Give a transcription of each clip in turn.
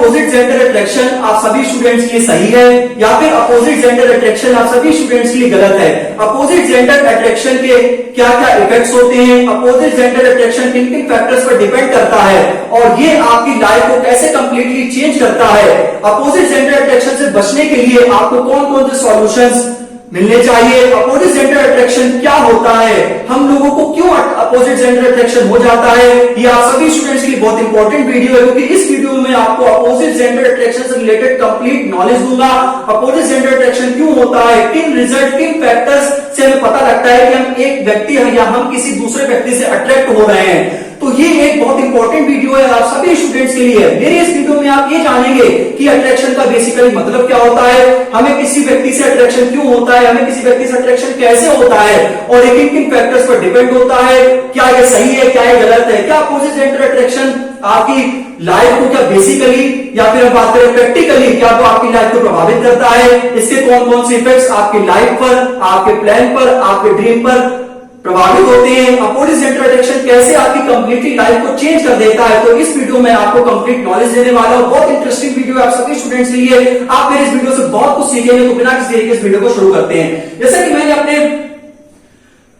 Opposite gender attraction आप सभी students के लिए सही है या फिर अपोजिट जेंडर अट्रैक्शन आप सभी स्टूडेंट्स के लिए गलत है? अपोजिट जेंडर अट्रैक्शन के क्या क्या इफेक्ट्स होते हैं, अपोजिट जेंडर अट्रैक्शन किन किन फैक्टर्स पर डिपेंड करता है और ये आपकी लाइफ को कैसे कंप्लीटली चेंज करता है, अपोजिट जेंडर अट्रैक्शन से बचने के लिए आपको कौन कौन से सॉल्यूशंस मिलने चाहिए, अपोजिट जेंडर अट्रैक्शन क्या होता है, हम लोगों को क्यों अपोजिट जेंडर अट्रैक्शन हो जाता है, ये आप सभी स्टूडेंट्स के लिए बहुत इंपॉर्टेंट वीडियो है क्योंकि इस वीडियो में आपको अपोजिट जेंडर अट्रैक्शन से रिलेटेड कंप्लीट नॉलेज दूंगा। अपोजिट जेंडर अट्रैक्शन क्यों होता है, किन रिजल्ट किन फैक्टर्स से हमें पता लगता है कि हम एक व्यक्ति है या हम किसी दूसरे व्यक्ति से अट्रैक्ट हो रहे हैं। तो ये एक बहुत इंपॉर्टेंट वीडियो है आप सभी स्टूडेंट्स के लिए। मेरे इस वीडियो में आप ये जानेंगे कि अट्रैक्शन का बेसिकली मतलब क्या होता है, हमें किसी व्यक्ति से अट्रैक्शन क्यों होता है, हमें किसी व्यक्ति से अट्रैक्शन कैसे होता है और ये किन किन फैक्टर्स पर डिपेंड होता है, क्या ये सही है क्या ये गलत है, क्या अपोजिट जेंडर अट्रैक्शन आपकी लाइफ को क्या बेसिकली या फिर हम बात करें प्रैक्टिकली क्या तो आपकी लाइफ को प्रभावित करता है, इसके कौन कौन से इफेक्ट्स आपकी लाइफ पर, आपके प्लान पर, आपके ड्रीम पर प्रभावित होते हैं, अपोजिट जेंडर अट्रैक्शन कैसे आपकी कंप्लीटली लाइफ को चेंज कर देता है। तो इस वीडियो में आपको कंप्लीट नॉलेज देने वाला हूं, बहुत इंटरेस्टिंग वीडियो है आप सभी स्टूडेंट्स के लिए। आप मेरे इस वीडियो से बहुत कुछ सीखेंगे। तो बिना किसी देरी के इस वीडियो को शुरू करते हैं। जैसा कि मैंने अपने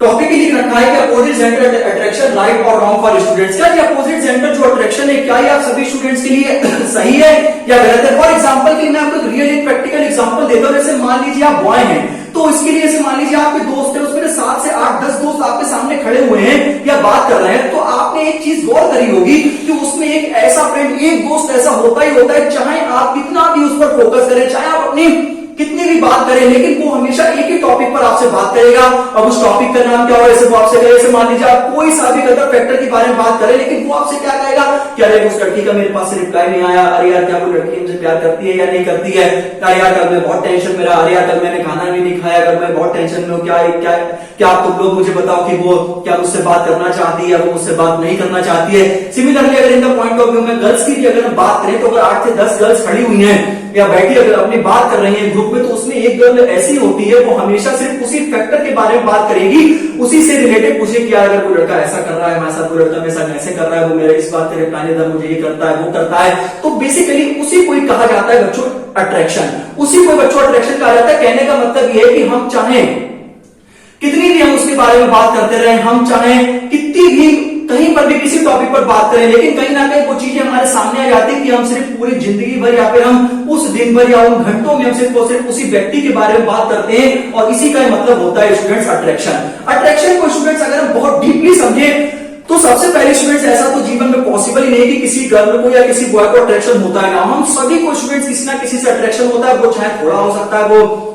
टॉपिक लिख रखा है कि अपोजिट जेंडर अट्रैक्शन राइट और रॉन्ग फॉर स्टूडेंट्स। क्या ये अपोजिट जेंडर जो अट्रैक्शन है क्या ये आप सभी स्टूडेंट्स के लिए सही है या गलत है? फॉर एग्जांपल के लिए मैं आपको रियल एक प्रैक्टिकल एग्जांपल देता हूं। जैसे मान लीजिए आप बॉय हैं तो इसके लिए जैसे मान लीजिए आपके दोस्त है, उसमें 7 से 8 10 दोस्त आपके सामने खड़े हुए हैं या बात कर रहे हैं, तो आपने एक चीज गौर करी होगी कि उसमें एक ऐसा फ्रेंड एक दोस्त ऐसा होता ही होता है, चाहे आप कितना भी उस पर फोकस करें, चाहे आप अपनी कितनी भी बात करें, लेकिन वो हमेशा एक ही टॉपिक पर आपसे बात करेगा। अब उस टॉपिक का नाम क्या हो, ऐसे वो आपसे कहे, जैसे मान लीजिए आप कोई सा भी अदर फैक्टर के बारे में बात करें, लेकिन वो आपसे क्या कहेगा कि अरे उस लड़की का मेरे पास से रिप्लाई नहीं आया, अरे यार क्या वो लड़की मुझे प्यार करती है या नहीं करती है, अरे यार कल मैं बहुत टेंशन में रहा, अरे यार कल मैंने खाना भी नहीं खाया, कल मैं बहुत टेंशन में हूं, क्या तुम लोग मुझे बताओ कि वो क्या मुझसे बात करना चाहती है या वो मुझसे बात नहीं करना चाहती है। सिमिलरली अगर in the point of view में गर्ल्स की भी अगर हम बात करें तो अगर 8 से 10 गर्ल्स खड़ी हुई हैं या बैठी अगर अपनी बात कर रही है ग्रुप में, तो उसमें एक गर्ल ऐसी होती है वो हमेशा सिर्फ उसी फैक्टर के बारे में बात करेगी, उसी से रिलेटेड पूछे कि अगर वो लड़का ऐसा कर रहा है हमारे साथ, वो लड़का मेरे साथ ऐसे कर रहा है, वो मेरे इस बात के रिप्लाई नहीं देता, मुझे ये करता है वो करता है। तो बेसिकली उसी को कहा जाता है बच्चों अट्रैक्शन, उसी को बच्चों अट्रैक्शन कहा जाता है। कहने का मतलब ये है कि हम चाहें कितनी भी हम उसके बारे में बात करते रहे, हम चाहें कितनी भी कहीं पर भी किसी टॉपिक पर बात करें, लेकिन कहीं ना कहीं वो चीजें हमारे सामने आ जाती है कि हम सिर्फ पूरी जिंदगी भर या फिर हम उस दिन भर या उन घंटों में हम सिर्फ उसी व्यक्ति के बारे में बात करते हैं और इसी का मतलब होता है स्टूडेंट्स अट्रैक्शन। अट्रैक्शन को स्टूडेंट्स अगर हम बहुत डीपली समझे तो सबसे पहले स्टूडेंट्स ऐसा तो जीवन में पॉसिबल ही नहीं कि किसी गर्ल को या किसी बॉय को अट्रैक्शन होता है ना, हम सभी को स्टूडेंट्स किसी ना किसी से अट्रैक्शन होता है। वो चाहे थोड़ा हो सकता है, वो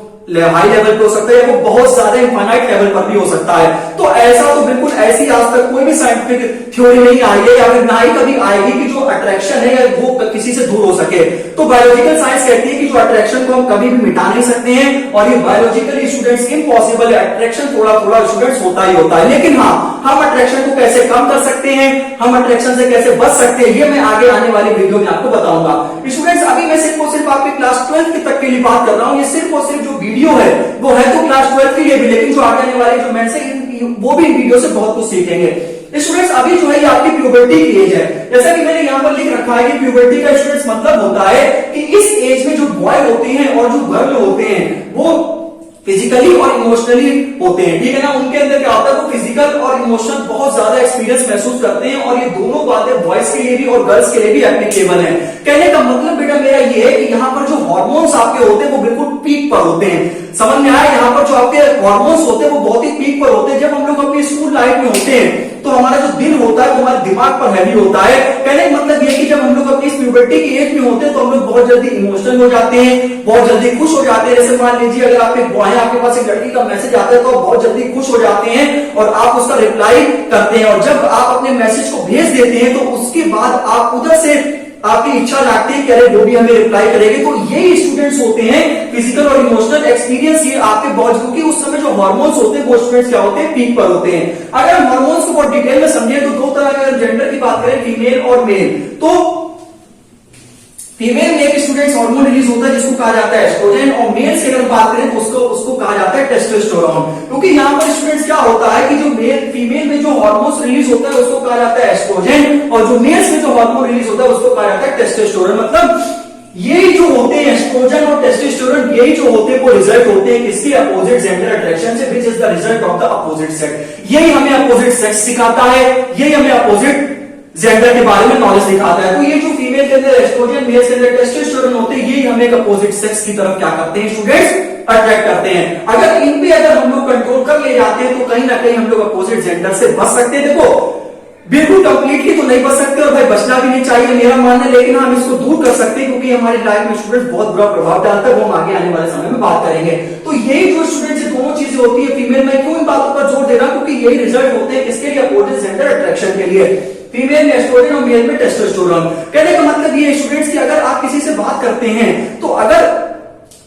हाई लेवल पे हो सकता है, वो बहुत ज्यादा इनफाइनाइट लेवल पर भी हो सकता है। तो ऐसा तो बिल्कुल ऐसी आज तक कोई भी साइंटिफिक थ्योरी नहीं आई है या फिर ना ही कभी आएगी कि जो अट्रैक्शन है वो किसी से दूर हो सके। तो बायोलॉजिकल साइंस कहती है कि जो अट्रैक्शन को हम कभी भी मिटा नहीं सकते हैं और ये बायोलॉजिकली स्टूडेंट्स इम्पॉसिबल है। अट्रैक्शन थोड़ा थोड़ा स्टूडेंट्स होता ही होता है, लेकिन हाँ हम अट्रैक्शन को कैसे कम कर सकते हैं, हम अट्रैक्शन से कैसे बच सकते हैं, ये मैं आगे आने वाली वीडियो में आपको बताऊंगा। स्टूडेंट्स अभी मैं सिर्फ और सिर्फ आपके क्लास 12 तक के लिए बात कर रहा हूं, ये सिर्फ और सिर्फ जो वीडियो है वो है तो क्लास 12 के लिए भी, लेकिन जो आगे आने वाले जो मैं से वो भी इन वीडियो से बहुत कुछ सीखेंगे। स्टूडेंट्स अभी जो है ये आपकी प्यूबर्टी की एज है, जैसा कि मैंने यहाँ पर लिख रखा है कि प्यूबर्टी का स्टूडेंट्स मतलब होता है कि इस एज में जो बॉय होते हैं और जो गर्ल होते हैं वो फिजिकली और इमोशनली होते हैं, ठीक है ना। उनके अंदर क्या होता है, वो फिजिकल और इमोशनल बहुत ज्यादा एक्सपीरियंस महसूस करते हैं और ये दोनों बातें बॉयज के लिए भी और गर्ल्स के लिए भी एप्लीकेबल है। कहने का मतलब बेटा मेरा ये है कि यहाँ पर जो हार्मोन्स आपके होते हैं वो बिल्कुल पीक पर होते हैं। समझ में आया, यहाँ पर जो आपके हार्मोन्स होते हैं वो बहुत ही पीक पर होते हैं। जब हम लोग अपनी स्कूल लाइफ में होते हैं तो हमारा जो दिल होता है वो हमारे दिमाग पर हैवी होता है। कहने का मतलब ये कि जब हम लोग अपनी प्यूबर्टी की एज में होते हैं तो हम लोग बहुत जल्दी इमोशनल हो जाते हैं, बहुत जल्दी खुश हो जाते हैं। जैसे मान लीजिए अगर आप एक बॉय है, आपके पास एक लड़की का मैसेज आता है तो आप बहुत जल्दी खुश हो जाते हैं और आप उसका रिप्लाई करते हैं, और जब आप अपने मैसेज को भेज देते हैं तो उसके बाद आप उधर से आपकी इच्छा जागती है कि अरे वो भी हमें रिप्लाई करेंगे। तो यही स्टूडेंट्स होते हैं फिजिकल और इमोशनल एक्सपीरियंस ये आपके बहुत, क्योंकि उस समय जो हार्मोन्स होते हैं वो स्टूडेंट्स क्या होते हैं, पीक पर होते हैं। अगर हम हार्मोन्स को बहुत डिटेल में समझे तो दो तरह के जेंडर की बात करें, फीमेल और मेल, तो फीमेल में एक स्टूडेंट्स हार्मोन रिलीज होता है जिसको कहा जाता है एस्ट्रोजन, और मेल से अगर बात करें तो उसको कहा जाता है टेस्टोस्टेरोन। क्योंकि यहाँ पर स्टूडेंट्स क्या होता है कि जो मेल फीमेल में जो हार्मोन रिलीज होता है उसको कहा जाता है एस्ट्रोजन, और जो मेल्स में जो हार्मोन रिलीज होता है उसको कहा जाता है टेस्टोस्टेरोन। मतलब ये जो होते हैं एस्ट्रोजन और टेस्टोस्टेरोन, यही जो होते हैं वो रिजल्ट होते हैं किसके, अपोजिट जेंडर अट्रैक्शन से, which is the result of the opposite sex. यही हमें अपोजिट सेक्स सिखाता है, यही हमें अपोजिट जेंडर के बारे में नॉलेज दिखाता है। तो ये जो फीमेल के अंदर एस्ट्रोजन, मेल के अंदर टेस्टोस्टेरोन होते हैं, यही हमें एक अपोजिट सेक्स की तरफ क्या करते हैं स्टूडेंट्स, अट्रैक्ट करते हैं। अगर इन पे अगर हम लोग कंट्रोल कर ले जाते हैं तो कहीं ना कहीं हम लोग अपोजिट जेंडर से बच सकते हैं। देखो बिल्कुल कंप्लीटली तो नहीं बच सकते और भाई बचना भी नहीं चाहिए मेरा मानना है, लेकिन हम इसको दूर कर सकते हैं क्योंकि हमारी लाइफ में स्टूडेंट्स बहुत बुरा प्रभाव डालता है, वो हम आगे आने वाले समय में बात करेंगे। तो यही जो स्टूडेंट्स ये दोनों चीजें होती है फीमेल में, क्यों इन बातों पर जोर दे रहा हूं, क्योंकि यही रिजल्ट होते हैं किसके लिए, अपोजिट जेंडर अट्रैक्शन के लिए। फीमेल में एस्ट्रोजन और मेल में टेस्टोस्टेरोन। कहने का मतलब ये स्टूडेंट्स की अगर आप किसी से बात करते हैं तो अगर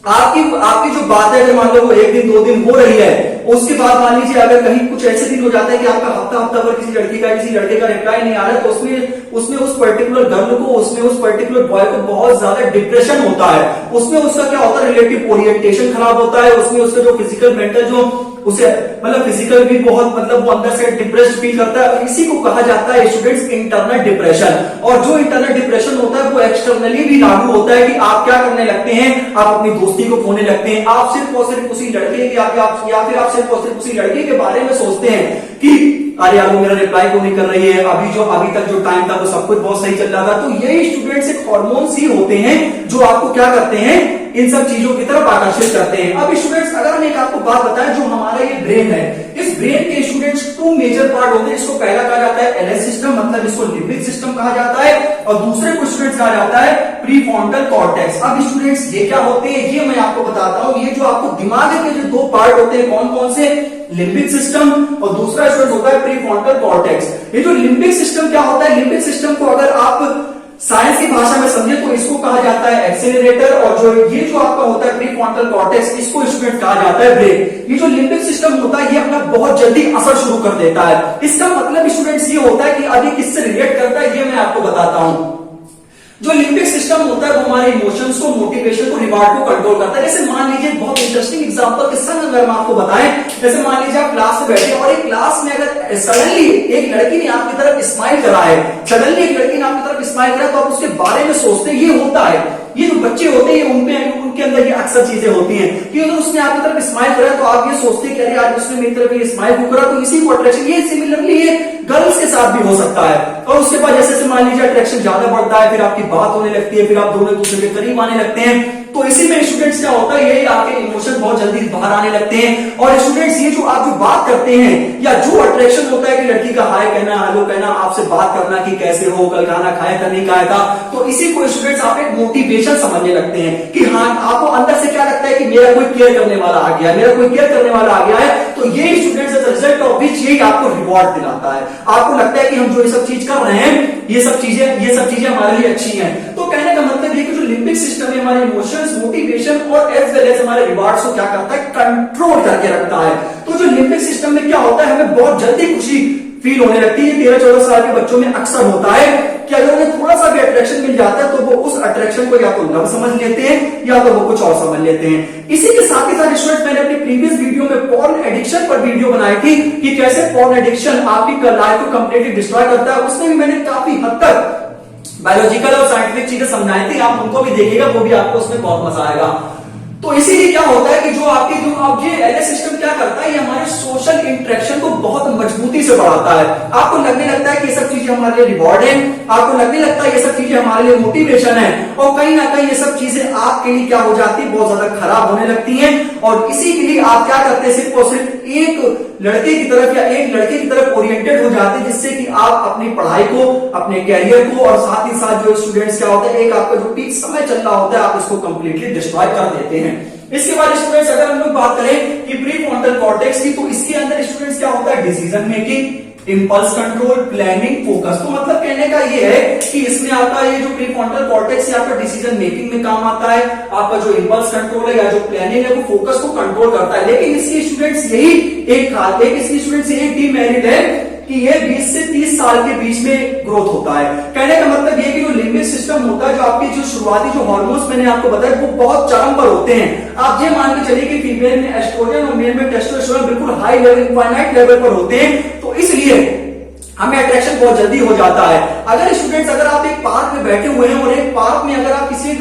आपकी जो बात है, अगर मान लो वो एक दिन दो दिन हो रही है, उसके बाद मान लीजिए अगर कहीं कुछ ऐसे दिन हो जाता है कि आपका हफ्ता हफ्ता भर किसी लड़के का रिप्लाई नहीं आ रहा है, तो उसमें उस पर्टिकुलर गर्ल को, उसमें उस पर्टिकुलर बॉय को बहुत ज्यादा डिप्रेशन होता है। उसमें उसका क्या होता है, रिलेटिव ओरिएंटेशन खराब होता है, उसमें उसका जो फिजिकल मेंटल जो उसे मतलब फिजिकल भी बहुत मतलब वो अंदर से डिप्रेस्ड फील करता है। इसी को कहा जाता है स्टूडेंट्स इंटरनल डिप्रेशन। और जो इंटरनल डिप्रेशन होता है वो एक्सटर्नली भी लागू होता है कि आप क्या करने लगते हैं, आप अपनी दोस्ती को खोने लगते हैं। आप सिर्फ और सिर्फ उसी लड़के या फिर आप सिर्फ और सिर्फ उसी लड़के के बारे में सोचते हैं कि अरे यार वो मेरा रिप्लाई क्यों नहीं कर रही है, अभी तक जो टाइम था वो सब कुछ बहुत सही चल रहा था। तो यही स्टूडेंट्स एक हार्मोन्स ही होते हैं जो आपको क्या करते हैं, इन सब चीजों की तरफ आकर्षित करते हैं। अब स्टूडेंट्स अगर हम एक आपको बात बताएं, जो हमारा ये ब्रेन है, इस ब्रेन के स्टूडेंट्स टू मेजर पार्ट होते हैं। इसको पहला कहा जाता है एलएस सिस्टम, मतलब इसको लिम्बिक सिस्टम कहा जाता है, और दूसरे को स्टूडेंट्स कहा जाता है प्रीफ्रंटल कॉर्टेक्स। अब स्टूडेंट्स ये क्या होते हैं, ये मैं आपको बताता हूं। ये जो आपको दिमाग के जो दो पार्ट होते हैं, कौन कौन से, लिम्बिक सिस्टम और दूसरा स्टूडेंट होता है प्रीफ्रंटल कॉर्टेक्स। ये जो लिम्बिक सिस्टम क्या होता है, लिम्बिक सिस्टम को अगर आप साइंस की भाषा में समझे तो इसको कहा जाता है एक्सेलरेटर, और जो ये जो आपका होता है प्रीफ्रंटल कॉर्टेक्स, इसको स्टूडेंट कहा जाता है ब्रेन। ये जो लिम्बिक सिस्टम होता है ये अपना बहुत जल्दी असर शुरू कर देता है। इसका मतलब स्टूडेंट्स ये होता है कि अभी किससे रिलेट करता है ये मैं आपको बताता हूं। जो लिम्बिक सिस्टम होता है वो हमारे इमोशंस को, मोटिवेशन को, रिवार्ड को कंट्रोल करता है। जैसे मान लीजिए बहुत इंटरेस्टिंग एग्जांपल के संग अगर मैं आपको बताएं, जैसे मान लीजिए आप क्लास में बैठे और एक क्लास में अगर सडनली एक लड़की ने आपकी तरफ स्माइल करा है, सडनली एक लड़की ने आपकी तरफ स्माइल करा, तो आप उसके बारे में सोचते हैं। ये होता है, ये जो बच्चे होते हैं उनके अंदर ये अक्सर चीजें होती हैं कि अगर उसने आपकी तरफ स्माइल करा तो आप ये सोचते हैं कि अरे यार उसने मेरी तरफ ये स्माइल क्यों करा, तो इसी को अट्रैक्शन, ये सिमिलरली ये गर्ल्स के साथ भी हो सकता है। और उसके बाद जैसे मान लीजिए अट्रैक्शन ज्यादा बढ़ता है, फिर आपकी बात होने लगती है, फिर आप दोनों एक दूसरे के करीब आने लगते हैं। तो इसी में स्टूडेंट्स क्या होता है, ये आपके इमोशन बहुत जल्दी बाहर आने लगते हैं। और स्टूडेंट्स ये जो आप जो बात करते हैं या जो अट्रैक्शन होता है कि लड़की का हाय कहना, हेलो कहना, आपसे बात करना कि कैसे हो, कल खाना खाया था नहीं खाया था, तो इसी को स्टूडेंट्स आप एक मोटिवेशन समझने लगते हैं कि हाँ, आपको अंदर से क्या लगता है कि मेरा कोई केयर करने वाला आ गया, मेरा कोई केयर करने वाला आ गया है। तो ये students as result of which यही आपको रिवॉर्ड दिलाता है। आपको लगता है कि हम जो ये सब चीज कर रहे हैं, ये सब चीजें हमारे लिए अच्छी हैं। तो कहने का मतलब ये कि जो लिम्बिक सिस्टम है हमारे इमोशंस, मोटिवेशन और एज वेल एज हमारे रिवार्ड्स को क्या करता है, कंट्रोल करके रखता है। तो जो लिम्बिक सिस्टम में क्या होता है, हमें बहुत जल्दी खुशी फील होने लगती है। 13-14 साल के बच्चों में अक्सर होता है कि अगर उन्हें थोड़ा सा भी अट्रैक्शन मिल जाता है तो वो उस अट्रैक्शन को या तो लव समझ लेते हैं या तो वो कुछ और समझ लेते हैं। इसी के साथ ही साथ स्टूडेंट मैंने अपनी प्रीवियस वीडियो में पॉर्न एडिक्शन पर वीडियो बनाई थी कि कैसे पॉर्न एडिक्शन आपकी लाइफ को कंप्लीटली डिस्ट्रॉय करता है। उसमें भी मैंने काफी हद तक बायोलॉजिकल और साइंटिफिक चीजें समझाई थी, आप उनको भी देखिएगा, वो भी आपको उसमें बहुत मजा आएगा। तो इसीलिए क्या होता है कि जो आप ये एलएस सिस्टम क्या करता है, ये हमारे सोशल इंटरेक्शन को बहुत मजबूती से बढ़ाता है। आपको लगने लगता है कि ये सब चीजें हमारे लिए रिवॉर्ड है, आपको लगने लगता है ये सब चीजें हमारे लिए मोटिवेशन है, और कहीं ना कहीं ये सब चीजें आपके लिए क्या हो जाती है, बहुत ज्यादा खराब होने लगती हैं। और इसी के लिए आप क्या करते हैं, सिर्फ और सिर्फ एक लड़के की तरफ या एक लड़के की तरफ ओरिएंटेड हो जाते हैं, जिससे कि आप अपनी पढ़ाई को, अपने कैरियर को, और साथ ही साथ जो स्टूडेंट्स क्या होता है, एक आपका जो पीक समय चल रहा होता है आप इसको कंप्लीटली डिस्ट्रॉय कर देते हैं। इसके बाद स्टूडेंट्स अगर हम लोग बात करें कि प्रीफ्रंटल कॉर्टेक्स की, तो इसके अंदर स्टूडेंट्स क्या होता है, decision making, impulse control, planning, focus. तो मतलब कहने का ये है कि इसमें आपका ये जो प्रीफ्रंटल कॉर्टेक्स आपका डिसीजन मेकिंग में काम आता है, आपका जो इंपल्स कंट्रोल है या जो प्लानिंग है वो फोकस को कंट्रोल करता है। लेकिन इसकी स्टूडेंट्स यही इसकी स्टूडेंट्स यही डीमेरिट है कि ये 20 से 30 साल के बीच में ग्रोथ होता है। कहने का मतलब ये कि जो लिम्बिक सिस्टम होता है, जो आपकी जो शुरुआती जो हार्मोन्स मैंने आपको बताया वो बहुत चरम पर होते हैं। आप ये मान के चलिए कि फीमेल में एस्ट्रोजन और मेल में टेस्टोस्टेरोन बिल्कुल हाई लेवल, इनफाइनाइट लेवल पर होते हैं। तो इसलिए हमें अट्रैक्शन बहुत जल्दी हो जाता है। अगर स्टूडेंट्स अगर आप एक पार्क में बैठे हुए हैं और एक पार्क में अगर आप किसी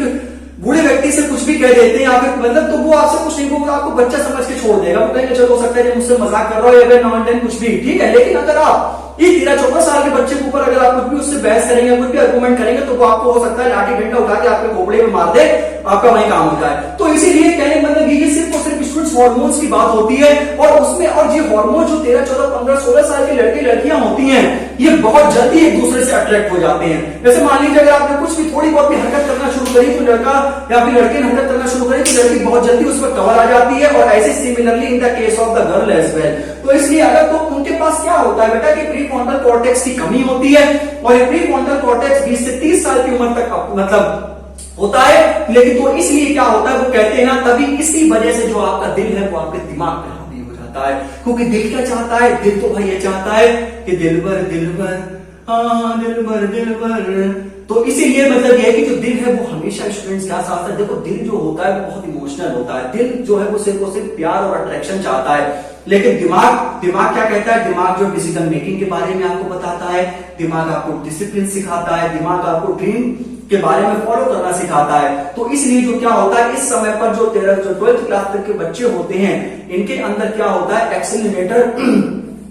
बूढ़े व्यक्ति से कुछ भी कह देते हैं या फिर मतलब तो वो आपसे कुछ नहीं, वो आपको बच्चा समझ के छोड़ देगा, वो कहेंगे चलो हो सकता है मुझसे मजाक कर रहा हो या फिर नॉन टेन कुछ भी, ठीक है। लेकिन अगर आप ये 13-14 साल के बच्चे के ऊपर अगर आप कुछ भी उससे बहस करेंगे, कुछ भी आर्गुमेंट करेंगे, तो वो आपको हो सकता है लाठी डंडा उठा के आपके खोपड़े में मार दे, आपका वही काम होता है। तो इसीलिए कहने मतलब ये सिर्फ और सिर्फ स्टूडेंट्स हार्मोन्स की बात होती है, और उसमें और ये हार्मोन जो 13, 14, 15, 16 साल के लड़के लड़कियां होती हैं, ये बहुत जल्दी एक दूसरे से अट्रैक्ट हो जाते हैं। जैसे मान लीजिए अगर आपने कुछ भी थोड़ी बहुत भी हरकत करना शुरू करी तो लड़का या फिर लड़के ने हरकत करना शुरू करी तो लड़की बहुत जल्दी उस पर कवर आ जाती है, और ऐसे similarly in the case of the girl as well. तो इसलिए अगर तो उनके पास क्या होता है बेटा कि प्रीफ्रंटल कॉर्टेक्स की कमी होती है, और ये प्रीफ्रंटल कॉर्टेक्स 20 से 30 साल की उम्र तक मतलब होता है। लेकिन तो इसलिए क्या होता है, वो कहते हैं ना, तभी इसी वजह से जो आपका दिल है वो आपके दिमाग पे हावी हो जाता है। क्योंकि दिल क्या चाहता है, दिल तो भाई ये चाहता है कि दिलबर दिलबर, हाँ दिलबर दिलबर। तो इसीलिए मतलब ये है कि जो दिल है वो हमेशा स्टूडेंट्स क्या चाहता है, देखो दिल जो होता है वो बहुत इमोशनल होता है। दिल जो है वो सिर्फ प्यार और अट्रैक्शन चाहता है, लेकिन दिमाग क्या कहता है, दिमाग जो डिसीजन मेकिंग के बारे में आपको बताता है, दिमाग आपको डिसिप्लिन सिखाता है, दिमाग आपको ड्रीम के बारे में फॉलो करना सिखाता है। तो इसलिए जो क्या होता है इस समय पर जो 12th क्लास तक के बच्चे होते हैं, इनके अंदर क्या होता है, एक्सीलरेटर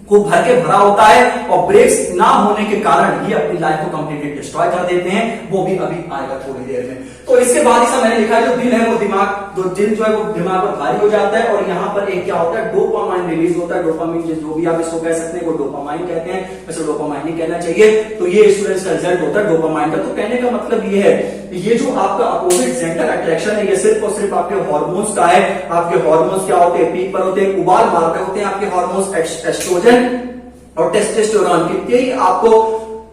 को भर के भरा होता है, और ब्रेक्स ना होने के कारण ये अपनी लाइफ को कंप्लीटली डिस्ट्रॉय कर देते हैं। वो भी अभी आएगा थोड़ी देर में। तो इसके बाद ही मैंने लिखा है जो दिल है वो दिमाग, जो दिल जो है वो दिमाग पर भारी हो जाता है, और यहाँ पर एक क्या होता है, डोपामाइन रिलीज होता है। डोपामाइन जो भी आप इसको कह सकते हैं, वो डोपामाइन कहते हैं, वैसे डोपामाइन ही कहना चाहिए। तो ये स्टूडेंट्स का रिजल्ट होता है डोपामाइन का। तो कहने का मतलब ये है, ये जो आपका अपोजिट जेंडर अट्रैक्शन है, ये सिर्फ और सिर्फ आपके हार्मोन्स का है। आपके हार्मोन्स क्या होते हैं, पीक पर होते हैं, उबाल मार रहे होते हैं आपके हार्मोन्स, एस्ट्रोजन और टेस्टोस्टेरोन के, यही आपको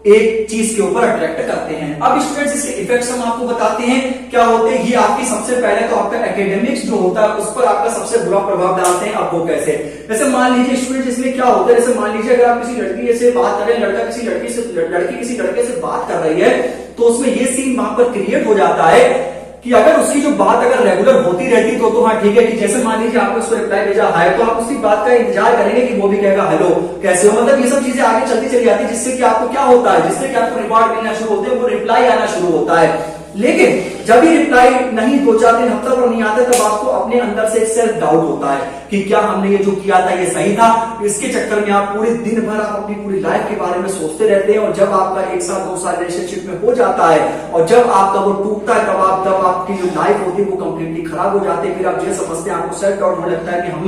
एक चीज के ऊपर अट्रैक्ट करते हैं। अब स्टूडेंट्स इसके इफेक्ट्स हम आपको बताते हैं क्या होते हैं। ये आपकी सबसे पहले तो आपका एकेडमिक्स जो होता है उस पर आपका सबसे बुरा प्रभाव डालते हैं। अब वो कैसे, जैसे मान लीजिए स्टूडेंट्स इसमें क्या होता है, जैसे मान लीजिए अगर आप किसी लड़की से बात कर रहे हैं, लड़का किसी लड़की से, लड़की किसी लड़के से बात कर रही है, तो उसमें ये सीन वहां पर क्रिएट हो जाता है कि अगर उसकी जो बात अगर रेगुलर होती रहती तो हाँ ठीक है, कि जैसे मान लीजिए आपने उसको रिप्लाई भेजा हाय, तो आप उसकी बात का इंतजार करेंगे कि वो भी कहेगा हेलो कैसे हो, मतलब ये सब चीजें आगे चलती चली जाती है, जिससे कि आपको क्या होता है, जिससे कि आपको रिवॉर्ड मिलना शुरू होते हैं, वो रिप्लाई आना शुरू होता है। लेकिन जब भी रिप्लाई नहीं 2-4 दिन हफ्ता पर नहीं आते, तब आपको अपने अंदर से एक सेल्फ डाउट होता है कि क्या हमने ये जो किया था ये सही था। इसके चक्कर में आप पूरे दिन भर आप अपनी पूरी लाइफ के बारे में सोचते रहते हैं, और जब आपका 1 साल 2 साल रिलेशनशिप में हो जाता है और जब आपका वो टूटता है, तब आपकी जो लाइफ होती है वो कंप्लीटली खराब हो जाती है। फिर आप ये समझते हैं, आपको सेल्फ डाउट होने लगता है कि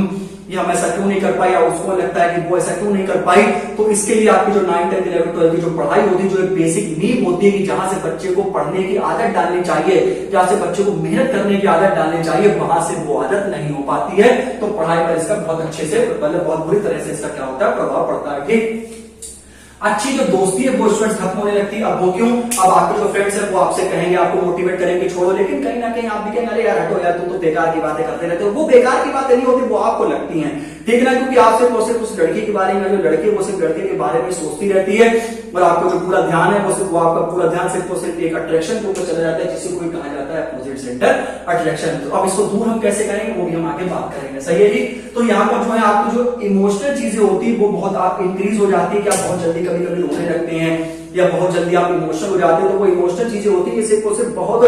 हम ऐसा क्यों नहीं कर पाए, या उसको लगता है कि वो ऐसा क्यों नहीं कर पाई। तो इसके लिए आपकी जो 9, 10, 11, 12 की जो पढ़ाई होती है, जो एक बेसिक नींव होती है कि जहां से बच्चे को पढ़ने की आदत डालनी चाहिए, जहां से बच्चे को मेहनत करने की आदत डालनी चाहिए, वहां से वो आदत नहीं हो पाती है। तो पढ़ाई पर इसका बहुत अच्छे से, मतलब बहुत बुरी तरह से इसका क्या होता है, प्रभाव पड़ता है। ठीक, अच्छी जो दोस्ती है वो स्टूडेंट्स खत्म होने लगती है। अब वो क्यों, अब आपके जो फ्रेंड्स है वो आपसे कहेंगे, आपको मोटिवेट करेंगे छोड़ो, लेकिन कहीं ना कहीं आप भी कहेंगे अरे यार हटो यार, तुम तो बेकार की बातें करते रहते हो। वो बेकार की बातें नहीं होती, वो आपको लगती हैं, ठीक ना, क्योंकि आप सिर्फ उस लड़की के बारे में, जो लड़की है वो सिर्फ लड़के के बारे में सोचती रहती है, और आपको जो पूरा ध्यान है वो आपका पूरा ध्यान सिर्फ और सिर्फ एक अट्रैक्शन के ऊपर चला जाता है, जिसे कोई कहा जाता है अपोजिट जेंडर अट्रैक्शन। तो अब इसको दूर हम कैसे करेंगे वो भी हम आगे बात करेंगे, सही है जी। तो यहाँ पर जो है आपको जो इमोशनल चीजें होती है वो बहुत आप इंक्रीज हो जाती है, कि आप बहुत जल्दी कभी कभी रोने लगते हैं, या बहुत जल्दी आप इमोशनल हो जाते हैं। तो वो इमोशनल चीजें होती है सिर्फ बहुत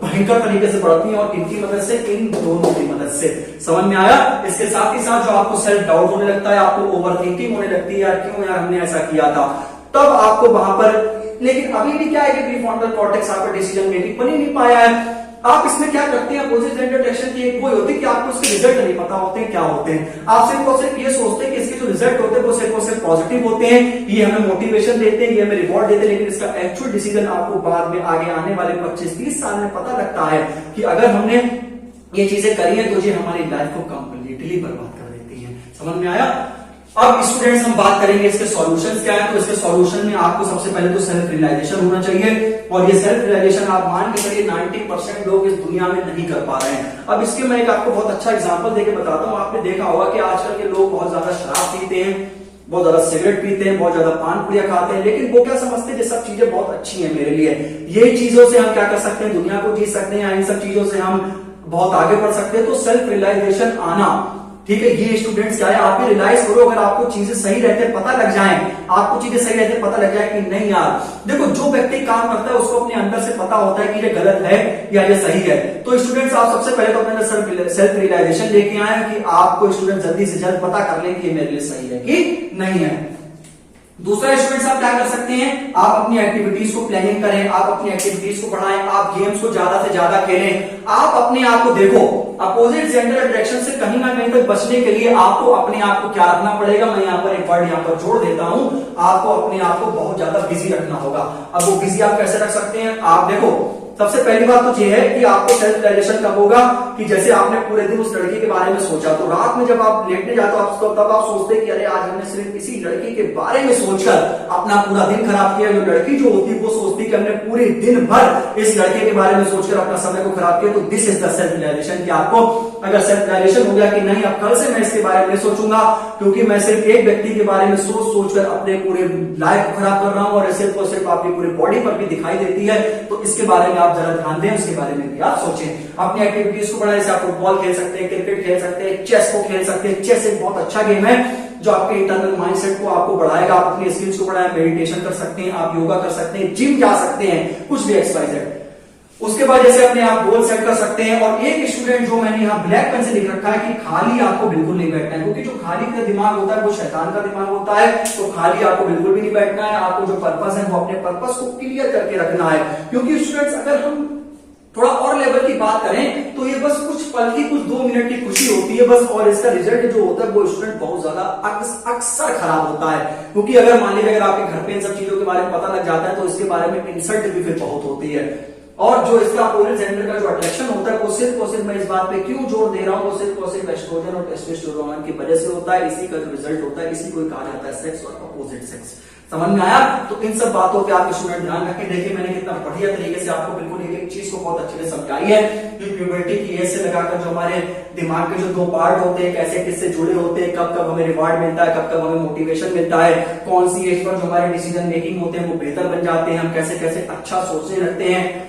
भयंकर तरीके से बढ़ती हैं, और इनकी मदद से, इन दोनों की मदद से, समझ में आया। इसके साथ ही साथ जो आपको सेल्फ डाउट होने लगता है, आपको ओवर थिंकिंग होने लगती है, यार क्यों यार हमने ऐसा किया था, तब आपको वहां पर, लेकिन अभी भी क्या है कि प्रीफ्रंटल कॉर्टेक्स आपका डिसीजन मेकिंग बन ही नहीं पाया है। आप इसमें क्या करते हैं, अपोजिट जेंडर अट्रैक्शन की एक वो होती है कि आपको इसके रिजल्ट नहीं पता होते हैं क्या होते हैं। आप सिर्फ और सिर्फ ये सोचते हैं कि इसके जो रिजल्ट होते हैं वो सिर्फ और सिर्फ पॉजिटिव होते हैं, ये हमें मोटिवेशन देते हैं, ये हमें रिवॉर्ड देते हैं, लेकिन इसका एक्चुअल डिसीजन आपको बाद में आगे आने वाले 25-30 साल में पता लगता है कि अगर हमने ये चीजें करी है तो ये हमारी लाइफ को कंप्लीटली बर्बाद कर देती है। समझ में आया। अब स्टूडेंट्स हम बात करेंगे इसके सॉल्यूशंस क्या है। तो इसके सॉल्यूशन में आपको सबसे पहले तो सेल्फ रियलाइजेशन होना चाहिए, और ये सेल्फ रियलाइजेशन आप मान के चलिए 90% लोग इस दुनिया में नहीं कर पा रहे हैं। अब इसके मैं एक आपको बहुत अच्छा एग्जांपल देके बताता हूँ। आपने देखा होगा कि आजकल के लोग बहुत ज्यादा शराब पीते हैं, बहुत ज्यादा सिगरेट पीते हैं, बहुत ज्यादा पान पुड़िया खाते हैं, लेकिन वो क्या समझते हैं ये सब चीजें बहुत अच्छी है मेरे लिए, ये चीजों से हम क्या कर सकते हैं, दुनिया को जी सकते हैं, इन सब चीजों से हम बहुत आगे बढ़ सकते हैं। तो सेल्फ रियलाइजेशन आना, ठीक है, ये स्टूडेंट्स क्या है, आप भी रियलाइज करो, अगर आपको चीजें सही रहते पता लग जाए, आपको चीजें सही रहते पता लग जाए कि नहीं यार, देखो जो व्यक्ति काम करता है उसको अपने अंदर से पता होता है कि ये गलत है या ये सही है। तो स्टूडेंट्स आप सबसे पहले तो अपने सेल्फ रियलाइजेशन लेके आए कि आपको स्टूडेंट जल्दी से जल्द पता कर लें कि ये मेरे लिए सही है कि नहीं है। दूसरा स्टूडेंट्स आप क्या कर सकते हैं, आप अपनी एक्टिविटीज को प्लानिंग करें, आप अपनी एक्टिविटीज को बढ़ाएं, आप गेम्स को ज्यादा से ज्यादा खेलें, आप अपने आप को देखो, अपोजिट जेंडर अट्रैक्शन से कहीं ना कहीं तक बचने के लिए आपको अपने आप को क्या रखना पड़ेगा, मैं यहाँ पर एक वर्ड यहाँ पर जोड़ देता हूं, आपको अपने आप को बहुत ज्यादा बिजी रखना होगा। अब वो बिजी आप कैसे रख सकते हैं, आप देखो सबसे पहली बात तो ये है कि आपको सेल्फ रियलाइजेशन कब होगा कि जैसे आपने पूरे दिन उस लड़की के बारे में सोचा, तो रात में जब आप लेटने जाते हो तब आप सोचते हैं कि अरे आज हमने सिर्फ इसी लड़की के बारे में सोचकर अपना पूरा दिन खराब किया। जो लड़की जो होती है वो सोचती है कि हमने पूरे दिन भर इस लड़के के बारे में सोचकर अपना समय को खराब किया। तो this is the self realisation कि आपको अगर सेल्फ रियलाइजेशन हो गया कि नहीं अब कल से मैं इसके बारे में सोचूंगा, क्योंकि मैं सिर्फ एक व्यक्ति के बारे में सोचकर अपने पूरे लाइफ को खराब कर रहा हूं और सिर्फ और सिर्फ आपकी पूरी बॉडी पर भी दिखाई देती है, तो इसके बारे में आप जरा ध्यान दें, उसके बारे में भी आप सोचें। अपनी एक्टिविटीज को बढ़ाएं, जैसे आप फुटबॉल खेल सकते हैं, क्रिकेट खेल सकते हैं, चेस को खेल सकते हैं। चेस एक बहुत अच्छा गेम है जो आपके इंटरनल माइंडसेट को आपको बढ़ाएगा, आप अपनी स्किल्स को बढ़ाएं, मेडिटेशन कर सकते हैं, आप योगा कर सकते हैं, जिम जा सकते हैं, कुछ भी एक्सरसाइज। उसके बाद जैसे अपने आप गोल सेट कर सकते हैं। और एक स्टूडेंट जो मैंने यहाँ ब्लैक पेन से लिख रखा है कि खाली आपको बिल्कुल नहीं बैठना है, क्योंकि जो खाली का दिमाग होता है वो शैतान का दिमाग होता है, तो खाली आपको बिल्कुल भी नहीं बैठना है। आपको जो पर्पस है वो अपने पर्पस को क्लियर करके रखना है, क्योंकि स्टूडेंट्स अगर हम थोड़ा और लेवल की बात करें तो ये बस कुछ पल की, कुछ 2 मिनट की खुशी होती है बस, और इसका रिजल्ट जो होता है वो स्टूडेंट बहुत ज्यादा अक्सर खराब होता है। क्योंकि अगर मान लीजिए अगर आपके घर पे इन सब चीजों के बारे में पता लग जाता है तो इसके बारे में इंसल्ट भी फिर बहुत होती है। और जो इसका अपोजिट जेंडर का जो अट्रैक्शन होता है वो सिर्फ और सिर्फ, मैं इस बात पे क्यों जोर दे रहा हूं, वो सिर्फ और सिर्फ एस्ट्रोजन और टेस्टोस्टेरोन की वजह से होता है। इसी का जो रिजल्ट होता है इसी को कहा जाता है सेक्स और अपोजिट सेक्स। समझ में आया? तो इन सब बातों पे आप स्टूडेंट ध्यान रखें। देखिए मैंने कितना बढ़िया तरीके से आपको बिल्कुल एक एक चीज को बहुत अच्छे से समझाई है कि प्यूबर्टी की एज से लगाकर जो हमारे दिमाग के जो 2 पार्ट होते हैं कैसे किससे जुड़े होते हैं, कब कब हमें रिवार्ड मिलता है, कब कब हमें मोटिवेशन मिलता है, कौन सी एज पर जो हमारे डिसीजन मेकिंग होते हैं वो बेहतर बन जाते हैं, हम कैसे कैसे अच्छा सोचने लगते हैं,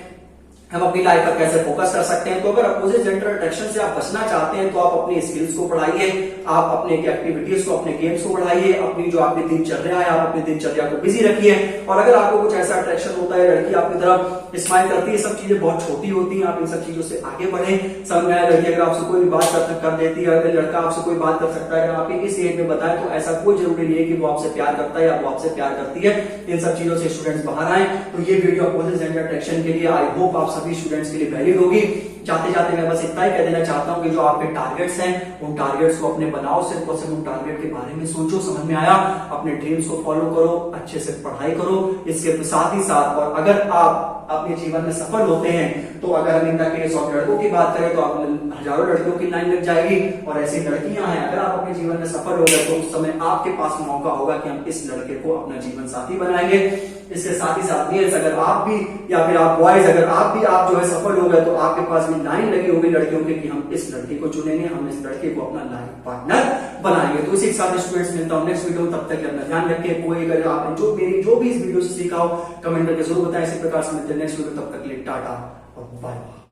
हम अपनी लाइफ पर कैसे फोकस कर सकते हैं। तो अगर अपोजिट जेंडर अट्रैक्शन से आप बचना चाहते हैं तो आप अपनी स्किल्स को बढ़ाइए, आप अपने एक्टिविटीज को, अपने गेम्स को बढ़ाइए, अपनी जो आपकी दिनचर्या है आप अपनी दिनचर्या को बिजी रखिए। और अगर आपको कुछ ऐसा अट्रैक्शन होता है, लड़की आपकी तरफ स्माइल करती है, सब चीजें बहुत छोटी होती हैं, आप इन सब चीजों से आगे बढ़े। समझ में आया? लड़की अगर आपसे कोई भी बात कर देती है, अगर लड़का आपसे कोई बात कर सकता है, अगर आप इस एज में बताएं तो ऐसा कोई जरूरी नहीं है कि वो आपसे प्यार करता है या वो आपसे प्यार करती है। इन सब चीजों से स्टूडेंट्स बाहर आए। तो ये वीडियो अपोजिट जेंडर अट्रैक्शन के लिए आई होप आप सभी स्टूडेंट्स के लिए वैलिड होगी। जाते जाते मैं बस इतना ही कह देना चाहता हूं कि जो आपके टारगेट्स हैं उन टारगेट्स को अपने बनाओ, सिर्फ और सिर्फ उन टारगेट के बारे में सोचो। समझ में आया? अपने ड्रीम्स को फॉलो करो, अच्छे से पढ़ाई करो। इसके साथ ही साथ, और अगर आप अपने जीवन में सफल होते हैं तो अगर हम इंडिया के 100 लड़कों की बात करें तो आप हजारों लड़कियों की लाइन लग जाएगी। और ऐसी लड़कियां हैं, अगर आप अपने जीवन में सफल हो गए तो उस समय आपके पास मौका होगा कि हम इस लड़के को अपना जीवन साथी बनाएंगे। इसके साथ ही साथ मेल्स अगर आप भी, या फिर आप बॉयज अगर आप जो है सफल हो गए तो आपके पास भी लाइन लगी होगी लड़कियों की कि हम इस लड़के को चुनेंगे, हम इस लड़के को अपना लाइफ पार्टनर बनाएंगे। तो इसी के साथ स्टूडेंट्स मिलता हूं नेक्स्ट वीडियो। तब तक अपना ध्यान रखिए। कोई अगर आपने जो भी इस वीडियो से सीखा हो कमेंट करके जरूर बताएं। इसी प्रकार से मिलते हैं नेक्स्ट वीडियो। तब तक के लिए टाटा और बाय।